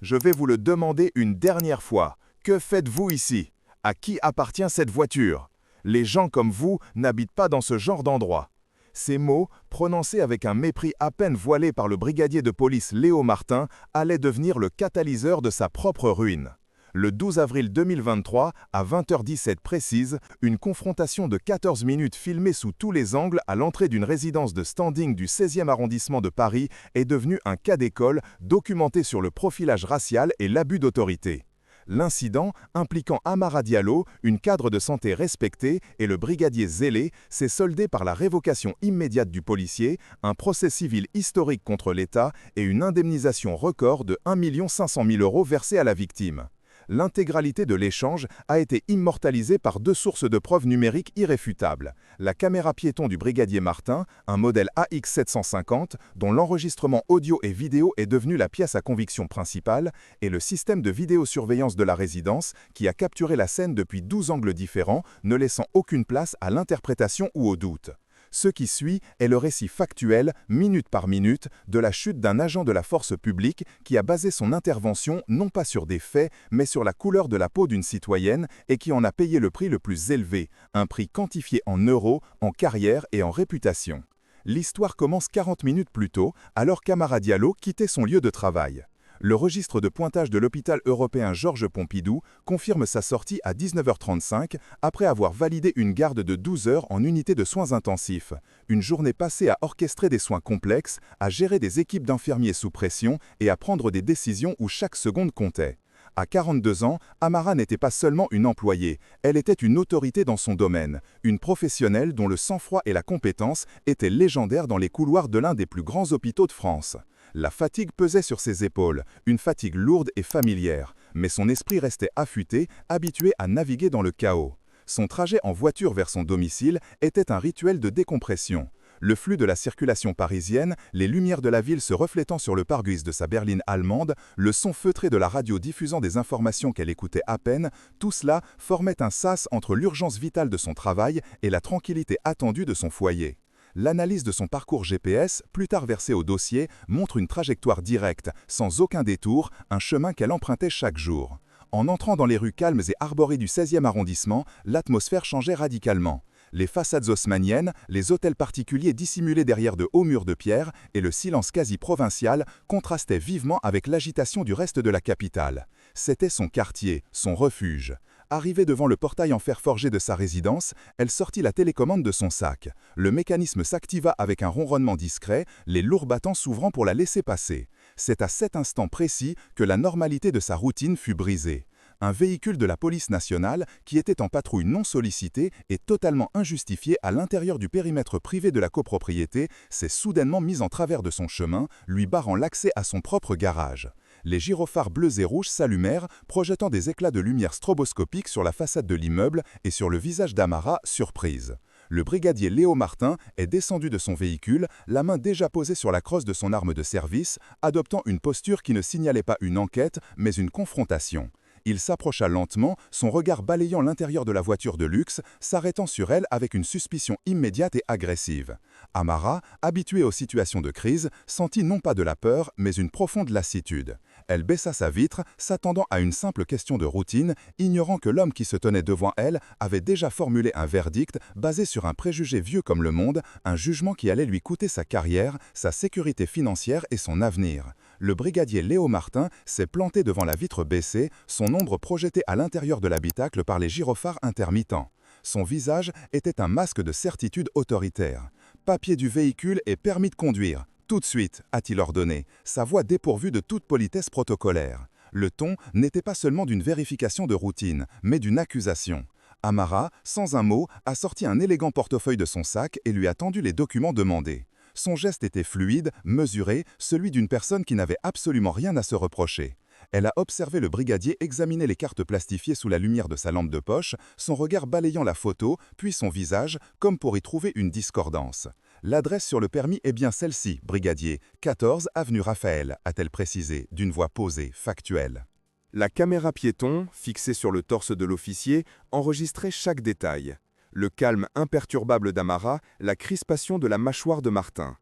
Je vais vous le demander une dernière fois. Que faites-vous ici? À qui appartient cette voiture? Les gens comme vous n'habitent pas dans ce genre d'endroit. Ces mots, prononcés avec un mépris à peine voilé par le brigadier de police Léo Martin, allaient devenir le catalyseur de sa propre ruine. Le 12 avril 2023, à 20h17 précise, une confrontation de 14 minutes filmée sous tous les angles à l'entrée d'une résidence de standing du 16e arrondissement de Paris est devenue un cas d'école documenté sur le profilage racial et l'abus d'autorité. L'incident, impliquant Amara Diallo, une cadre de santé respectée, et le brigadier zélé, s'est soldé par la révocation immédiate du policier, un procès civil historique contre l'État et une indemnisation record de 1 500 000 € versée à la victime. L'intégralité de l'échange a été immortalisée par deux sources de preuves numériques irréfutables. La caméra piéton du brigadier Martin, un modèle AX750, dont l'enregistrement audio et vidéo est devenu la pièce à conviction principale, et le système de vidéosurveillance de la résidence, qui a capturé la scène depuis 12 angles différents, ne laissant aucune place à l'interprétation ou au doute. Ce qui suit est le récit factuel, minute par minute, de la chute d'un agent de la force publique qui a basé son intervention non pas sur des faits, mais sur la couleur de la peau d'une citoyenne et qui en a payé le prix le plus élevé, un prix quantifié en euros, en carrière et en réputation. L'histoire commence 40 minutes plus tôt, alors qu'Amara Diallo quittait son lieu de travail. Le registre de pointage de l'hôpital européen Georges Pompidou confirme sa sortie à 19h35 après avoir validé une garde de 12 heures en unité de soins intensifs. Une journée passée à orchestrer des soins complexes, à gérer des équipes d'infirmiers sous pression et à prendre des décisions où chaque seconde comptait. À 42 ans, Amara n'était pas seulement une employée, elle était une autorité dans son domaine, une professionnelle dont le sang-froid et la compétence étaient légendaires dans les couloirs de l'un des plus grands hôpitaux de France. La fatigue pesait sur ses épaules, une fatigue lourde et familière, mais son esprit restait affûté, habitué à naviguer dans le chaos. Son trajet en voiture vers son domicile était un rituel de décompression. Le flux de la circulation parisienne, les lumières de la ville se reflétant sur le pare-brise de sa berline allemande, le son feutré de la radio diffusant des informations qu'elle écoutait à peine, tout cela formait un sas entre l'urgence vitale de son travail et la tranquillité attendue de son foyer. L'analyse de son parcours GPS, plus tard versée au dossier, montre une trajectoire directe, sans aucun détour, un chemin qu'elle empruntait chaque jour. En entrant dans les rues calmes et arborées du 16e arrondissement, l'atmosphère changeait radicalement. Les façades haussmanniennes, les hôtels particuliers dissimulés derrière de hauts murs de pierre et le silence quasi provincial contrastaient vivement avec l'agitation du reste de la capitale. C'était son quartier, son refuge. Arrivée devant le portail en fer forgé de sa résidence, elle sortit la télécommande de son sac. Le mécanisme s'activa avec un ronronnement discret, les lourds battants s'ouvrant pour la laisser passer. C'est à cet instant précis que la normalité de sa routine fut brisée. Un véhicule de la police nationale, qui était en patrouille non sollicitée et totalement injustifiée à l'intérieur du périmètre privé de la copropriété, s'est soudainement mis en travers de son chemin, lui barrant l'accès à son propre garage. Les gyrophares bleus et rouges s'allumèrent, projetant des éclats de lumière stroboscopiques sur la façade de l'immeuble et sur le visage d'Amara, surprise. Le brigadier Léo Martin est descendu de son véhicule, la main déjà posée sur la crosse de son arme de service, adoptant une posture qui ne signalait pas une enquête, mais une confrontation. Il s'approcha lentement, son regard balayant l'intérieur de la voiture de luxe, s'arrêtant sur elle avec une suspicion immédiate et agressive. Amara, habituée aux situations de crise, sentit non pas de la peur, mais une profonde lassitude. Elle baissa sa vitre, s'attendant à une simple question de routine, ignorant que l'homme qui se tenait devant elle avait déjà formulé un verdict basé sur un préjugé vieux comme le monde, un jugement qui allait lui coûter sa carrière, sa sécurité financière et son avenir. Le brigadier Léo Martin s'est planté devant la vitre baissée, son ombre projetée à l'intérieur de l'habitacle par les gyrophares intermittents. Son visage était un masque de certitude autoritaire. « Papier du véhicule et permis de conduire. Tout de suite », a-t-il ordonné, sa voix dépourvue de toute politesse protocolaire. Le ton n'était pas seulement d'une vérification de routine, mais d'une accusation. Amara, sans un mot, a sorti un élégant portefeuille de son sac et lui a tendu les documents demandés. Son geste était fluide, mesuré, celui d'une personne qui n'avait absolument rien à se reprocher. Elle a observé le brigadier examiner les cartes plastifiées sous la lumière de sa lampe de poche, son regard balayant la photo, puis son visage, comme pour y trouver une discordance. « L'adresse sur le permis est bien celle-ci, brigadier, 14 avenue Raphaël », a-t-elle précisé, d'une voix posée, factuelle. La caméra piéton, fixée sur le torse de l'officier, enregistrait chaque détail. Le calme imperturbable d'Amara, la crispation de la mâchoire de Martin.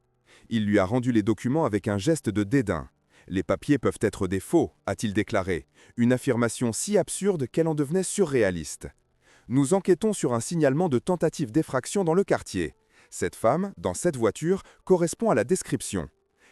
Il lui a rendu les documents avec un geste de dédain. Les papiers peuvent être des faux, a-t-il déclaré, une affirmation si absurde qu'elle en devenait surréaliste. Nous enquêtons sur un signalement de tentative d'effraction dans le quartier. Cette femme, dans cette voiture, correspond à la description.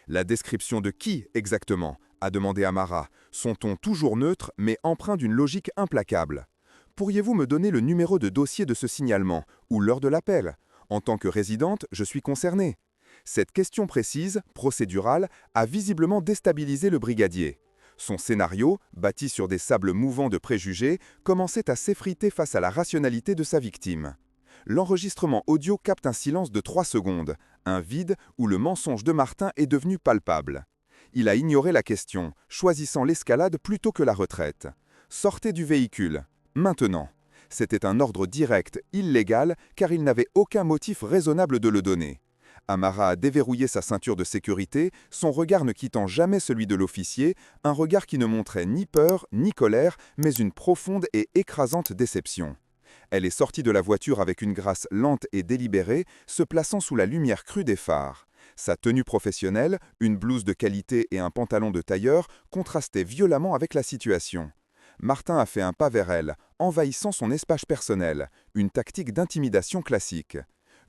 La description de qui, exactement, a demandé Amara, son ton toujours neutre mais empreint d'une logique implacable. Pourriez-vous me donner le numéro de dossier de ce signalement, ou l'heure de l'appel? En tant que résidente, je suis concernée. Cette question précise, procédurale, a visiblement déstabilisé le brigadier. Son scénario, bâti sur des sables mouvants de préjugés, commençait à s'effriter face à la rationalité de sa victime. L'enregistrement audio capte un silence de 3 secondes, un vide où le mensonge de Martin est devenu palpable. Il a ignoré la question, choisissant l'escalade plutôt que la retraite. Sortez du véhicule, maintenant. C'était un ordre direct, illégal, car il n'avait aucun motif raisonnable de le donner. Amara a déverrouillé sa ceinture de sécurité, son regard ne quittant jamais celui de l'officier, un regard qui ne montrait ni peur ni colère, mais une profonde et écrasante déception. Elle est sortie de la voiture avec une grâce lente et délibérée, se plaçant sous la lumière crue des phares. Sa tenue professionnelle, une blouse de qualité et un pantalon de tailleur, contrastaient violemment avec la situation. Martin a fait un pas vers elle, envahissant son espace personnel, une tactique d'intimidation classique.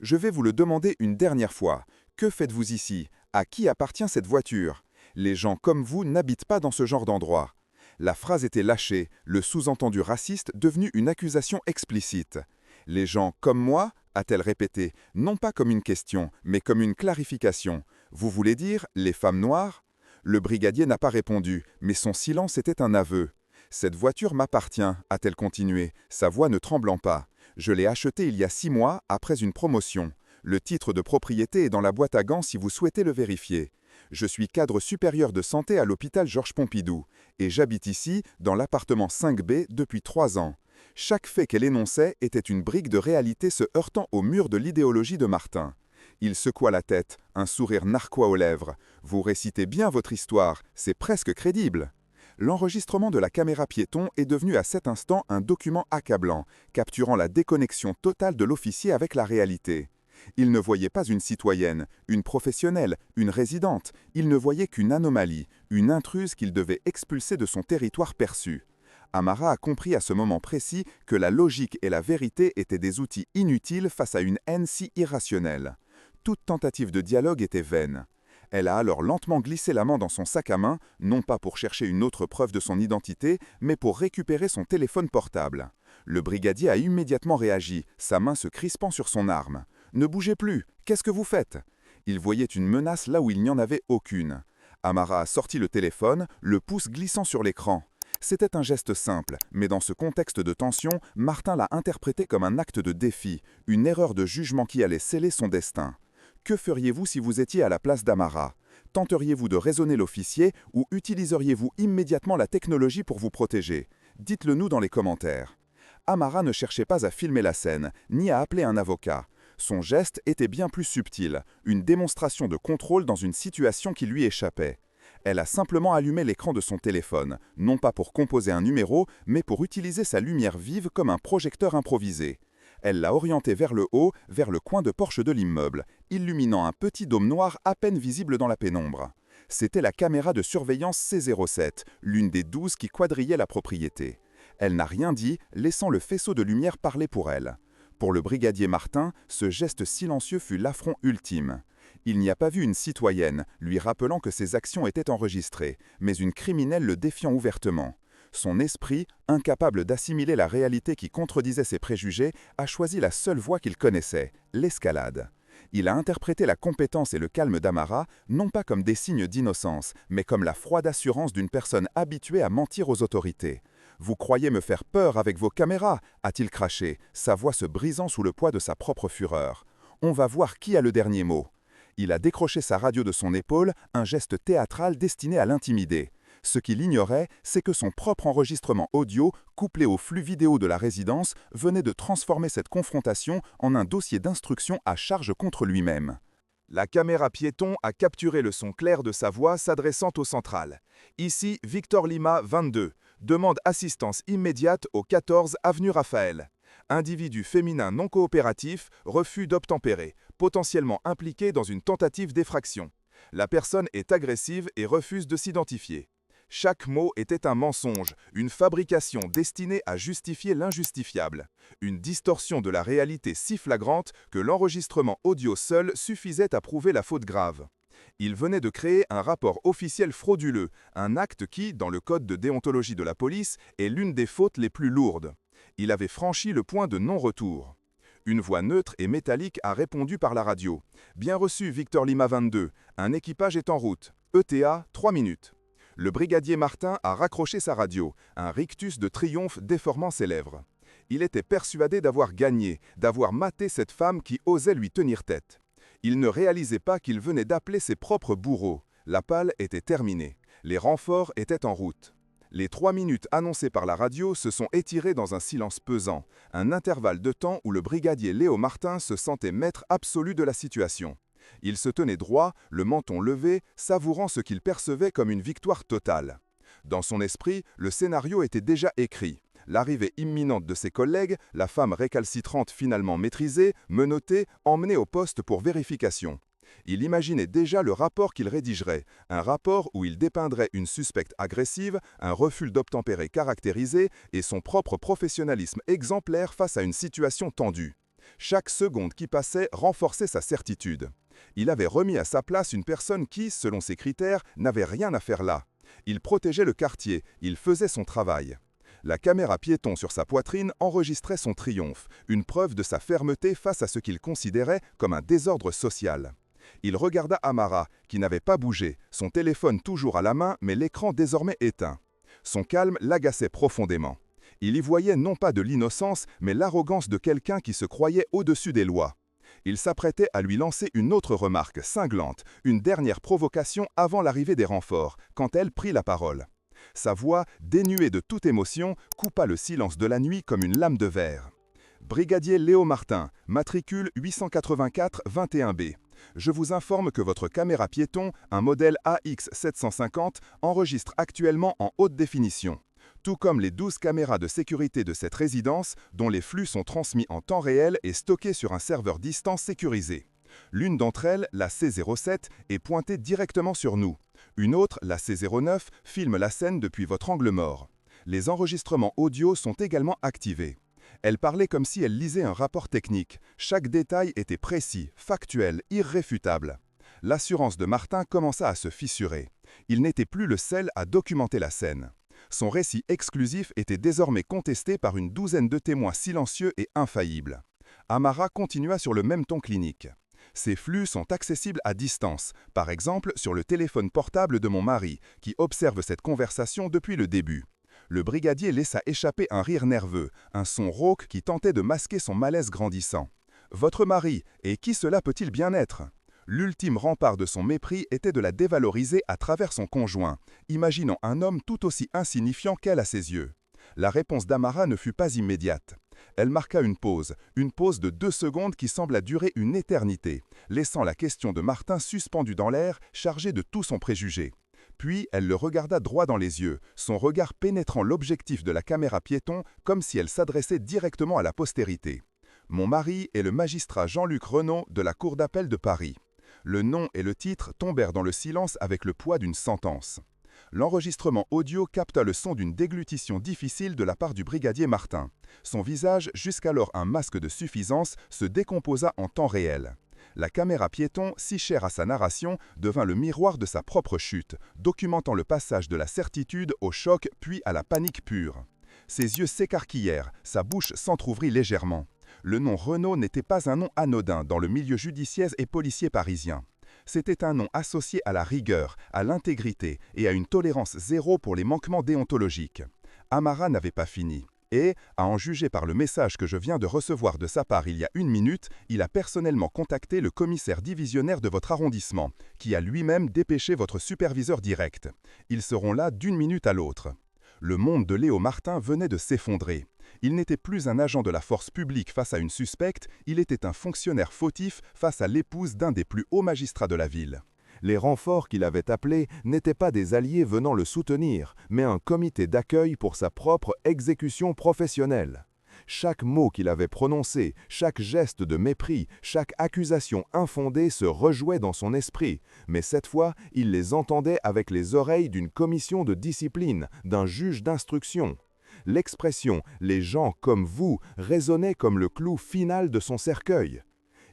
« Je vais vous le demander une dernière fois. Que faites-vous ici? À qui appartient cette voiture? Les gens comme vous n'habitent pas dans ce genre d'endroit. » La phrase était lâchée, le sous-entendu raciste devenu une accusation explicite. « Les gens comme moi ?» a-t-elle répété, non pas comme une question, mais comme une clarification. « Vous voulez dire les femmes noires ?» Le brigadier n'a pas répondu, mais son silence était un aveu. « Cette voiture m'appartient », a-t-elle continué, sa voix ne tremblant pas. « Je l'ai achetée il y a 6 mois, après une promotion. Le titre de propriété est dans la boîte à gants si vous souhaitez le vérifier. Je suis cadre supérieur de santé à l'hôpital Georges Pompidou, et j'habite ici, dans l'appartement 5B, depuis 3 ans. » Chaque fait qu'elle énonçait était une brique de réalité se heurtant au mur de l'idéologie de Martin. Il secoua la tête, un sourire narquois aux lèvres. « Vous récitez bien votre histoire, c'est presque crédible. » L'enregistrement de la caméra piéton est devenu à cet instant un document accablant, capturant la déconnexion totale de l'officier avec la réalité. Il ne voyait pas une citoyenne, une professionnelle, une résidente, il ne voyait qu'une anomalie, une intruse qu'il devait expulser de son territoire perçu. Amara a compris à ce moment précis que la logique et la vérité étaient des outils inutiles face à une haine si irrationnelle. Toute tentative de dialogue était vaine. Elle a alors lentement glissé la main dans son sac à main, non pas pour chercher une autre preuve de son identité, mais pour récupérer son téléphone portable. Le brigadier a immédiatement réagi, sa main se crispant sur son arme. « Ne bougez plus, qu'est-ce que vous faites ?» Il voyait une menace là où il n'y en avait aucune. Amara a sorti le téléphone, le pouce glissant sur l'écran. C'était un geste simple, mais dans ce contexte de tension, Martin l'a interprété comme un acte de défi, une erreur de jugement qui allait sceller son destin. Que feriez-vous si vous étiez à la place d'Amara? Tenteriez-vous de raisonner l'officier ou utiliseriez-vous immédiatement la technologie pour vous protéger? Dites-le nous dans les commentaires. Amara ne cherchait pas à filmer la scène, ni à appeler un avocat. Son geste était bien plus subtil, une démonstration de contrôle dans une situation qui lui échappait. Elle a simplement allumé l'écran de son téléphone, non pas pour composer un numéro, mais pour utiliser sa lumière vive comme un projecteur improvisé. Elle l'a orienté vers le haut, vers le coin de porche de l'immeuble, illuminant un petit dôme noir à peine visible dans la pénombre. C'était la caméra de surveillance C07, l'une des 12 qui quadrillaient la propriété. Elle n'a rien dit, laissant le faisceau de lumière parler pour elle. Pour le brigadier Martin, ce geste silencieux fut l'affront ultime. Il n'y a pas vu une citoyenne, lui rappelant que ses actions étaient enregistrées, mais une criminelle le défiant ouvertement. Son esprit, incapable d'assimiler la réalité qui contredisait ses préjugés, a choisi la seule voie qu'il connaissait, l'escalade. Il a interprété la compétence et le calme d'Amara, non pas comme des signes d'innocence, mais comme la froide assurance d'une personne habituée à mentir aux autorités. « Vous croyez me faire peur avec vos caméras ?» a-t-il craché, sa voix se brisant sous le poids de sa propre fureur. « On va voir qui a le dernier mot. » Il a décroché sa radio de son épaule, un geste théâtral destiné à l'intimider. Ce qu'il ignorait, c'est que son propre enregistrement audio, couplé au flux vidéo de la résidence, venait de transformer cette confrontation en un dossier d'instruction à charge contre lui-même. La caméra piéton a capturé le son clair de sa voix s'adressant au central. Ici, Victor Lima, 22, demande assistance immédiate au 14 avenue Raphaël. Individu féminin non coopératif, refus d'obtempérer, potentiellement impliqué dans une tentative d'effraction. La personne est agressive et refuse de s'identifier. Chaque mot était un mensonge, une fabrication destinée à justifier l'injustifiable, une distorsion de la réalité si flagrante que l'enregistrement audio seul suffisait à prouver la faute grave. Il venait de créer un rapport officiel frauduleux, un acte qui, dans le code de déontologie de la police, est l'une des fautes les plus lourdes. Il avait franchi le point de non-retour. Une voix neutre et métallique a répondu par la radio. « Bien reçu, Victor Lima 22. Un équipage est en route. ETA, 3 minutes. » Le brigadier Martin a raccroché sa radio, un rictus de triomphe déformant ses lèvres. Il était persuadé d'avoir gagné, d'avoir maté cette femme qui osait lui tenir tête. Il ne réalisait pas qu'il venait d'appeler ses propres bourreaux. La palle était terminée. Les renforts étaient en route. Les 3 minutes annoncées par la radio se sont étirées dans un silence pesant, un intervalle de temps où le brigadier Léo Martin se sentait maître absolu de la situation. Il se tenait droit, le menton levé, savourant ce qu'il percevait comme une victoire totale. Dans son esprit, le scénario était déjà écrit. L'arrivée imminente de ses collègues, la femme récalcitrante finalement maîtrisée, menottée, emmenée au poste pour vérification. Il imaginait déjà le rapport qu'il rédigerait, un rapport où il dépeindrait une suspecte agressive, un refus d'obtempérer caractérisé et son propre professionnalisme exemplaire face à une situation tendue. Chaque seconde qui passait renforçait sa certitude. Il avait remis à sa place une personne qui, selon ses critères, n'avait rien à faire là. Il protégeait le quartier, il faisait son travail. La caméra piéton sur sa poitrine enregistrait son triomphe, une preuve de sa fermeté face à ce qu'il considérait comme un désordre social. Il regarda Amara, qui n'avait pas bougé, son téléphone toujours à la main mais l'écran désormais éteint. Son calme l'agaçait profondément. Il y voyait non pas de l'innocence, mais l'arrogance de quelqu'un qui se croyait au-dessus des lois. Il s'apprêtait à lui lancer une autre remarque cinglante, une dernière provocation avant l'arrivée des renforts, quand elle prit la parole. Sa voix, dénuée de toute émotion, coupa le silence de la nuit comme une lame de verre. « Brigadier Léo Martin, matricule 884-21B. Je vous informe que votre caméra piéton, un modèle AX750, enregistre actuellement en haute définition. Tout comme les 12 caméras de sécurité de cette résidence, dont les flux sont transmis en temps réel et stockés sur un serveur distant sécurisé. L'une d'entre elles, la C07, est pointée directement sur nous. Une autre, la C09, filme la scène depuis votre angle mort. Les enregistrements audio sont également activés. Elle parlait comme si elle lisait un rapport technique. Chaque détail était précis, factuel, irréfutable. L'assurance de Martin commença à se fissurer. Il n'était plus le seul à documenter la scène. Son récit exclusif était désormais contesté par une douzaine de témoins silencieux et infaillibles. Amara continua sur le même ton clinique. Ces flux sont accessibles à distance, par exemple sur le téléphone portable de mon mari, qui observe cette conversation depuis le début. Le brigadier laissa échapper un rire nerveux, un son rauque qui tentait de masquer son malaise grandissant. « Votre mari, et qui cela peut-il bien être ?» L'ultime rempart de son mépris était de la dévaloriser à travers son conjoint, imaginant un homme tout aussi insignifiant qu'elle à ses yeux. La réponse d'Amara ne fut pas immédiate. Elle marqua une pause de 2 secondes qui sembla durer une éternité, laissant la question de Martin suspendue dans l'air, chargée de tout son préjugé. Puis elle le regarda droit dans les yeux, son regard pénétrant l'objectif de la caméra piéton comme si elle s'adressait directement à la postérité. Mon mari est le magistrat Jean-Luc Renaud de la Cour d'appel de Paris. Le nom et le titre tombèrent dans le silence avec le poids d'une sentence. L'enregistrement audio capta le son d'une déglutition difficile de la part du brigadier Martin. Son visage, jusqu'alors un masque de suffisance, se décomposa en temps réel. La caméra piéton, si chère à sa narration, devint le miroir de sa propre chute, documentant le passage de la certitude au choc puis à la panique pure. Ses yeux s'écarquillèrent, sa bouche s'entr'ouvrit légèrement. Le nom Renaud n'était pas un nom anodin dans le milieu judiciaire et policier parisien. C'était un nom associé à la rigueur, à l'intégrité et à une tolérance zéro pour les manquements déontologiques. Amara n'avait pas fini. Et, à en juger par le message que je viens de recevoir de sa part il y a 1 minute, il a personnellement contacté le commissaire divisionnaire de votre arrondissement, qui a lui-même dépêché votre superviseur direct. Ils seront là d'1 minute à l'autre. Le monde de Léo Martin venait de s'effondrer. Il n'était plus un agent de la force publique face à une suspecte, il était un fonctionnaire fautif face à l'épouse d'un des plus hauts magistrats de la ville. Les renforts qu'il avait appelés n'étaient pas des alliés venant le soutenir, mais un comité d'accueil pour sa propre exécution professionnelle. Chaque mot qu'il avait prononcé, chaque geste de mépris, chaque accusation infondée se rejouait dans son esprit, mais cette fois, il les entendait avec les oreilles d'une commission de discipline, d'un juge d'instruction. L'expression « les gens comme vous » résonnait comme le clou final de son cercueil.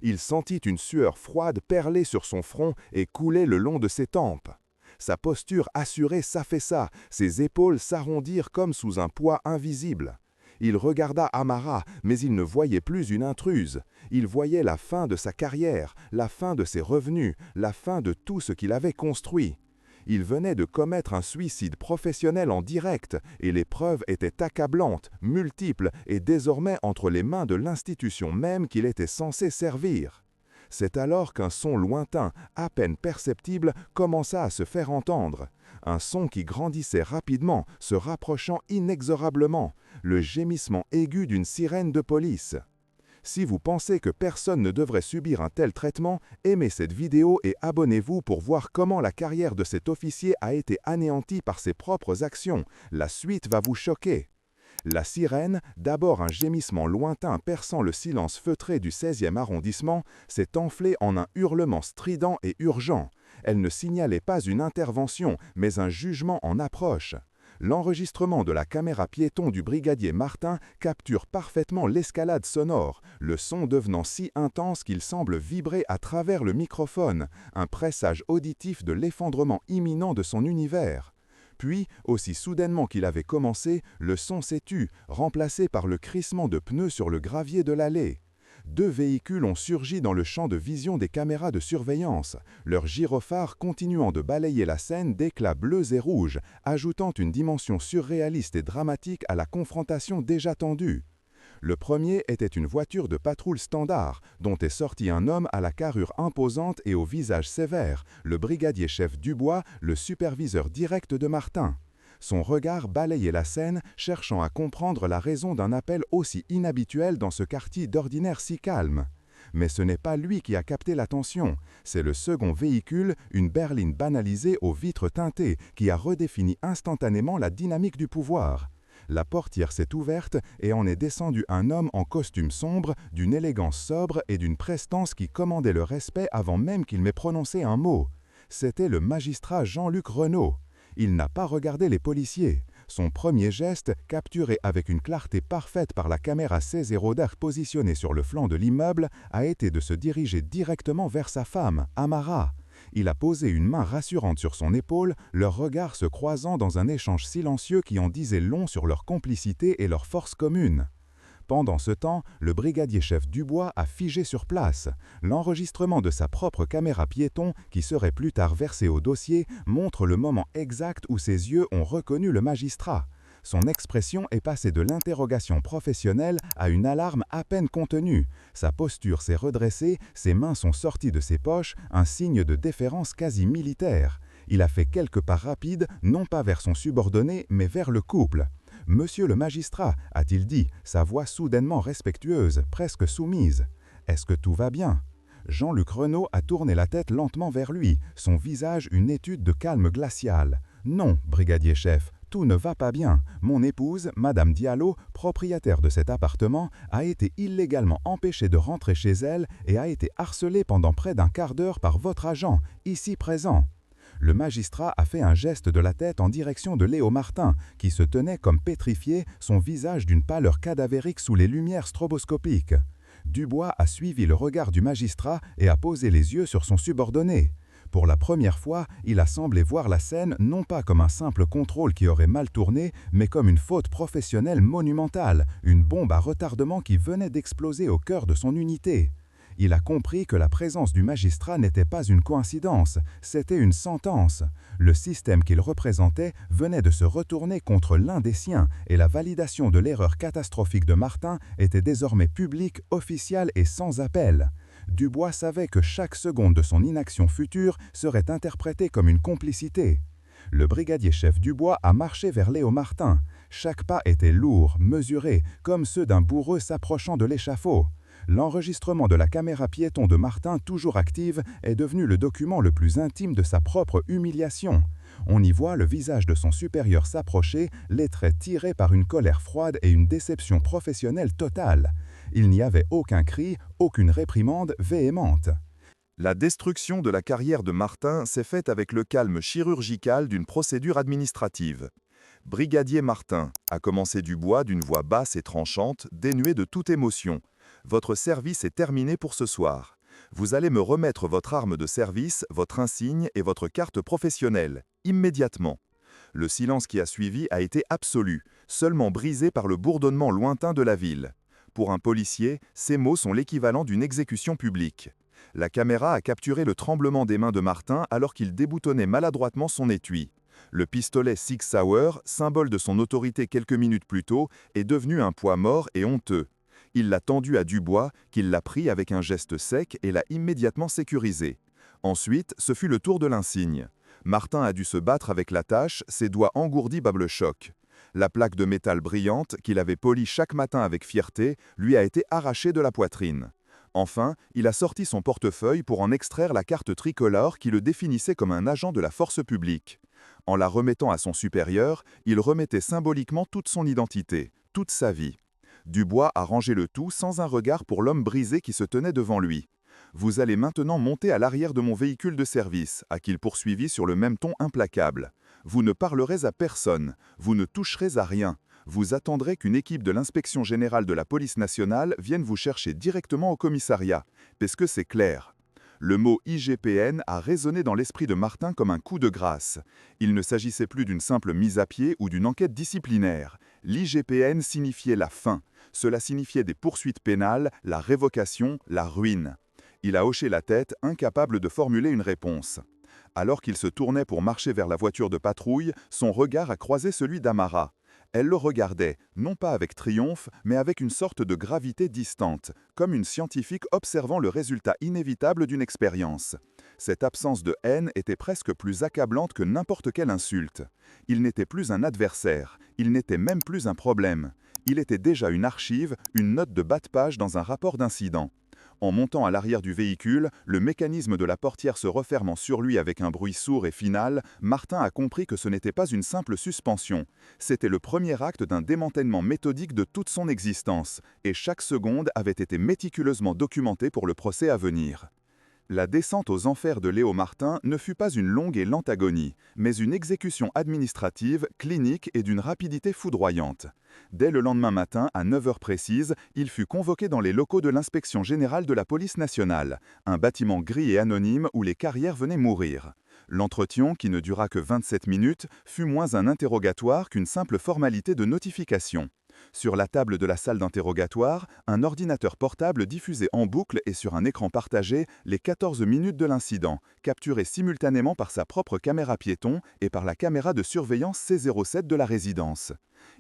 Il sentit une sueur froide perler sur son front et couler le long de ses tempes. Sa posture assurée s'affaissa, ses épaules s'arrondirent comme sous un poids invisible. Il regarda Amara, mais il ne voyait plus une intruse. Il voyait la fin de sa carrière, la fin de ses revenus, la fin de tout ce qu'il avait construit. Il venait de commettre un suicide professionnel en direct, et les preuves étaient accablantes, multiples et désormais entre les mains de l'institution même qu'il était censé servir. C'est alors qu'un son lointain, à peine perceptible, commença à se faire entendre. Un son qui grandissait rapidement, se rapprochant inexorablement, le gémissement aigu d'une sirène de police. Si vous pensez que personne ne devrait subir un tel traitement, aimez cette vidéo et abonnez-vous pour voir comment la carrière de cet officier a été anéantie par ses propres actions. La suite va vous choquer. La sirène, d'abord un gémissement lointain perçant le silence feutré du 16e arrondissement, s'est enflée en un hurlement strident et urgent. Elle ne signalait pas une intervention, mais un jugement en approche. L'enregistrement de la caméra piéton du brigadier Martin capture parfaitement l'escalade sonore, le son devenant si intense qu'il semble vibrer à travers le microphone, un présage auditif de l'effondrement imminent de son univers. Puis, aussi soudainement qu'il avait commencé, le son s'est tu, remplacé par le crissement de pneus sur le gravier de l'allée. 2 véhicules ont surgi dans le champ de vision des caméras de surveillance, leurs gyrophares continuant de balayer la scène d'éclats bleus et rouges, ajoutant une dimension surréaliste et dramatique à la confrontation déjà tendue. Le premier était une voiture de patrouille standard, dont est sorti un homme à la carrure imposante et au visage sévère, le brigadier-chef Dubois, le superviseur direct de Martin. Son regard balayait la scène, cherchant à comprendre la raison d'un appel aussi inhabituel dans ce quartier d'ordinaire si calme. Mais ce n'est pas lui qui a capté l'attention, c'est le second véhicule, une berline banalisée aux vitres teintées, qui a redéfini instantanément la dynamique du pouvoir. La portière s'est ouverte et en est descendu un homme en costume sombre, d'une élégance sobre et d'une prestance qui commandait le respect avant même qu'il m'ait prononcé un mot. C'était le magistrat Jean-Luc Renaud. Il n'a pas regardé les policiers. Son premier geste, capturé avec une clarté parfaite par la caméra C0 positionnée sur le flanc de l'immeuble, a été de se diriger directement vers sa femme, Amara. Il a posé une main rassurante sur son épaule, leurs regards se croisant dans un échange silencieux qui en disait long sur leur complicité et leur force commune. Pendant ce temps, le brigadier-chef Dubois a figé sur place. L'enregistrement de sa propre caméra piéton, qui serait plus tard versé au dossier, montre le moment exact où ses yeux ont reconnu le magistrat. Son expression est passée de l'interrogation professionnelle à une alarme à peine contenue. Sa posture s'est redressée, ses mains sont sorties de ses poches, un signe de déférence quasi militaire. Il a fait quelques pas rapides, non pas vers son subordonné, mais vers le couple. « Monsieur le magistrat », a-t-il dit, sa voix soudainement respectueuse, presque soumise. « Est-ce que tout va bien ?» Jean-Luc Renaud a tourné la tête lentement vers lui, son visage une étude de calme glacial. « Non, brigadier-chef, tout ne va pas bien. Mon épouse, Madame Diallo, propriétaire de cet appartement, a été illégalement empêchée de rentrer chez elle et a été harcelée pendant près d'un quart d'heure par votre agent, ici présent. » Le magistrat a fait un geste de la tête en direction de Léo Martin, qui se tenait comme pétrifié, son visage d'une pâleur cadavérique sous les lumières stroboscopiques. Dubois a suivi le regard du magistrat et a posé les yeux sur son subordonné. Pour la première fois, il a semblé voir la scène non pas comme un simple contrôle qui aurait mal tourné, mais comme une faute professionnelle monumentale, une bombe à retardement qui venait d'exploser au cœur de son unité. Il a compris que la présence du magistrat n'était pas une coïncidence, c'était une sentence. Le système qu'il représentait venait de se retourner contre l'un des siens et la validation de l'erreur catastrophique de Martin était désormais publique, officielle et sans appel. Dubois savait que chaque seconde de son inaction future serait interprétée comme une complicité. Le brigadier-chef Dubois a marché vers Léo Martin. Chaque pas était lourd, mesuré, comme ceux d'un bourreau s'approchant de l'échafaud. L'enregistrement de la caméra piéton de Martin, toujours active, est devenu le document le plus intime de sa propre humiliation. On y voit le visage de son supérieur s'approcher, les traits tirés par une colère froide et une déception professionnelle totale. Il n'y avait aucun cri, aucune réprimande véhémente. La destruction de la carrière de Martin s'est faite avec le calme chirurgical d'une procédure administrative. Brigadier Martin, a commencé Dubois d'une voix basse et tranchante, dénuée de toute émotion. Votre service est terminé pour ce soir. Vous allez me remettre votre arme de service, votre insigne et votre carte professionnelle, immédiatement. Le silence qui a suivi a été absolu, seulement brisé par le bourdonnement lointain de la ville. Pour un policier, ces mots sont l'équivalent d'une exécution publique. La caméra a capturé le tremblement des mains de Martin alors qu'il déboutonnait maladroitement son étui. Le pistolet Sig Sauer, symbole de son autorité quelques minutes plus tôt, est devenu un poids mort et honteux. Il l'a tendu à Dubois, qui l'a pris avec un geste sec et l'a immédiatement sécurisé. Ensuite, ce fut le tour de l'insigne. Martin a dû se battre avec la tâche, ses doigts engourdis par le choc. La plaque de métal brillante, qu'il avait polie chaque matin avec fierté, lui a été arrachée de la poitrine. Enfin, il a sorti son portefeuille pour en extraire la carte tricolore qui le définissait comme un agent de la force publique. En la remettant à son supérieur, il remettait symboliquement toute son identité, toute sa vie. Dubois a rangé le tout sans un regard pour l'homme brisé qui se tenait devant lui. « Vous allez maintenant monter à l'arrière de mon véhicule de service », a-t-il poursuivi sur le même ton implacable. « Vous ne parlerez à personne, vous ne toucherez à rien. Vous attendrez qu'une équipe de l'inspection générale de la police nationale vienne vous chercher directement au commissariat, parce que c'est clair. » Le mot IGPN a résonné dans l'esprit de Martin comme un coup de grâce. Il ne s'agissait plus d'une simple mise à pied ou d'une enquête disciplinaire. L'IGPN signifiait la fin. Cela signifiait des poursuites pénales, la révocation, la ruine. Il a hoché la tête, incapable de formuler une réponse. Alors qu'il se tournait pour marcher vers la voiture de patrouille, son regard a croisé celui d'Amara. Elle le regardait, non pas avec triomphe, mais avec une sorte de gravité distante, comme une scientifique observant le résultat inévitable d'une expérience. Cette absence de haine était presque plus accablante que n'importe quelle insulte. Il n'était plus un adversaire, il n'était même plus un problème. Il était déjà une archive, une note de bas de page dans un rapport d'incident. En montant à l'arrière du véhicule, le mécanisme de la portière se refermant sur lui avec un bruit sourd et final, Martin a compris que ce n'était pas une simple suspension. C'était le premier acte d'un démantèlement méthodique de toute son existence, et chaque seconde avait été méticuleusement documentée pour le procès à venir. La descente aux enfers de Léo Martin ne fut pas une longue et lente agonie, mais une exécution administrative, clinique et d'une rapidité foudroyante. Dès le lendemain matin, à 9 heures précises, il fut convoqué dans les locaux de l'inspection générale de la police nationale, un bâtiment gris et anonyme où les carrières venaient mourir. L'entretien, qui ne dura que 27 minutes, fut moins un interrogatoire qu'une simple formalité de notification. Sur la table de la salle d'interrogatoire, un ordinateur portable diffusait en boucle et sur un écran partagé les 14 minutes de l'incident, capturées simultanément par sa propre caméra piéton et par la caméra de surveillance C07 de la résidence.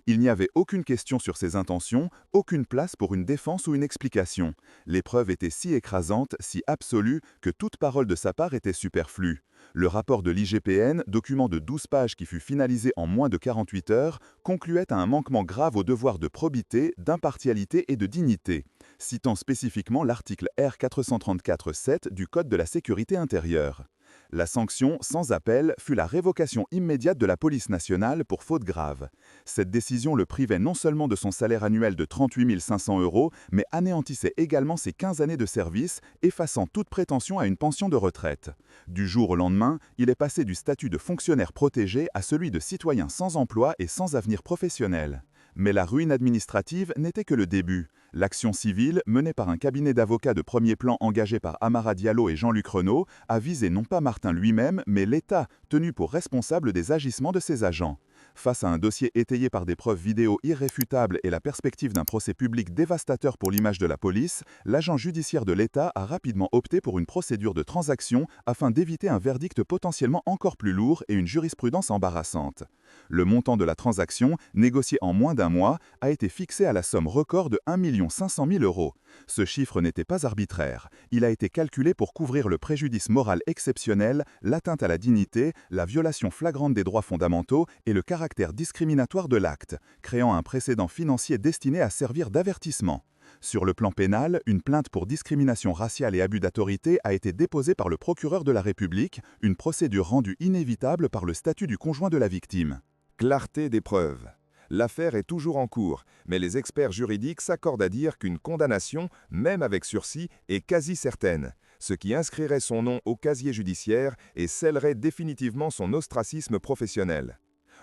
Il n'y avait aucune question sur ses intentions, aucune place pour une défense ou une explication. Les preuves étaient si écrasantes, si absolues, que toute parole de sa part était superflue. Le rapport de l'IGPN, document de 12 pages qui fut finalisé en moins de 48 heures, concluait à un manquement grave au devoir de probité, d'impartialité et de dignité, citant spécifiquement l'article R434-7 du Code de la sécurité intérieure. La sanction, sans appel, fut la révocation immédiate de la police nationale pour faute grave. Cette décision le privait non seulement de son salaire annuel de 38 500 €, mais anéantissait également ses 15 années de service, effaçant toute prétention à une pension de retraite. Du jour au lendemain, il est passé du statut de fonctionnaire protégé à celui de citoyen sans emploi et sans avenir professionnel. Mais la ruine administrative n'était que le début. L'action civile, menée par un cabinet d'avocats de premier plan engagé par Amara Diallo et Jean-Luc Renaud, a visé non pas Martin lui-même, mais l'État, tenu pour responsable des agissements de ses agents. Face à un dossier étayé par des preuves vidéo irréfutables et la perspective d'un procès public dévastateur pour l'image de la police, l'agent judiciaire de l'État a rapidement opté pour une procédure de transaction afin d'éviter un verdict potentiellement encore plus lourd et une jurisprudence embarrassante. Le montant de la transaction, négocié en moins d'un mois, a été fixé à la somme record de 1 500 000 €. Ce chiffre n'était pas arbitraire. Il a été calculé pour couvrir le préjudice moral exceptionnel, l'atteinte à la dignité, la violation flagrante des droits fondamentaux et le caractère discriminatoire de l'acte, créant un précédent financier destiné à servir d'avertissement. Sur le plan pénal, une plainte pour discrimination raciale et abus d'autorité a été déposée par le procureur de la République, une procédure rendue inévitable par le statut du conjoint de la victime. Clarté des preuves. L'affaire est toujours en cours, mais les experts juridiques s'accordent à dire qu'une condamnation, même avec sursis, est quasi certaine, ce qui inscrirait son nom au casier judiciaire et scellerait définitivement son ostracisme professionnel.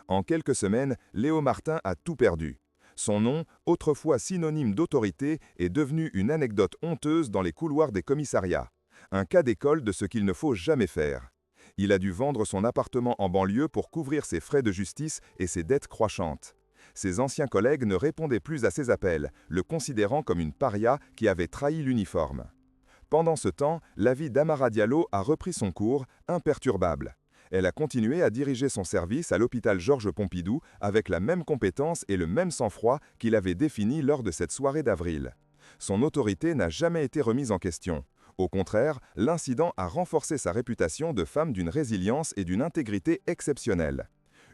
En quelques semaines, Léo Martin a tout perdu. Son nom, autrefois synonyme d'autorité, est devenu une anecdote honteuse dans les couloirs des commissariats. Un cas d'école de ce qu'il ne faut jamais faire. Il a dû vendre son appartement en banlieue pour couvrir ses frais de justice et ses dettes croissantes. Ses anciens collègues ne répondaient plus à ses appels, le considérant comme une paria qui avait trahi l'uniforme. Pendant ce temps, la vie d'Amara Diallo a repris son cours, imperturbable. Elle a continué à diriger son service à l'hôpital Georges Pompidou avec la même compétence et le même sang-froid qu'il avait défini lors de cette soirée d'avril. Son autorité n'a jamais été remise en question. Au contraire, l'incident a renforcé sa réputation de femme d'une résilience et d'une intégrité exceptionnelles.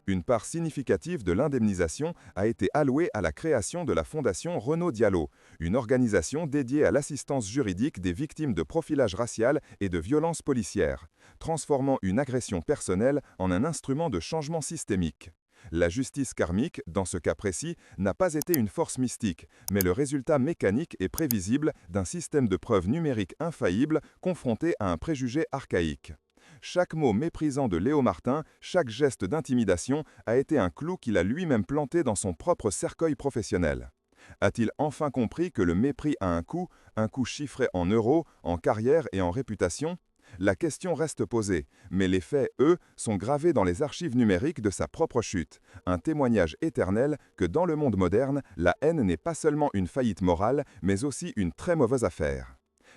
Une part significative de l'indemnisation a été allouée à la création de la Fondation Renaud Diallo, une organisation dédiée à l'assistance juridique des victimes de profilage racial et de violences policières, transformant une agression personnelle en un instrument de changement systémique. La justice karmique, dans ce cas précis, n'a pas été une force mystique, mais le résultat mécanique et prévisible d'un système de preuves numériques infaillible confronté à un préjugé archaïque. Chaque mot méprisant de Léo Martin, chaque geste d'intimidation a été un clou qu'il a lui-même planté dans son propre cercueil professionnel. A-t-il enfin compris que le mépris a un coût chiffré en euros, en carrière et en réputation? La question reste posée, mais les faits, eux, sont gravés dans les archives numériques de sa propre chute, un témoignage éternel que dans le monde moderne, la haine n'est pas seulement une faillite morale, mais aussi une très mauvaise affaire.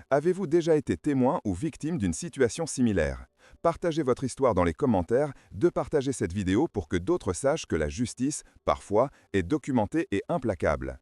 Avez-vous déjà été témoin ou victime d'une situation similaire? Partagez votre histoire dans les commentaires, partagez cette vidéo pour que d'autres sachent que la justice, parfois, est documentée et implacable.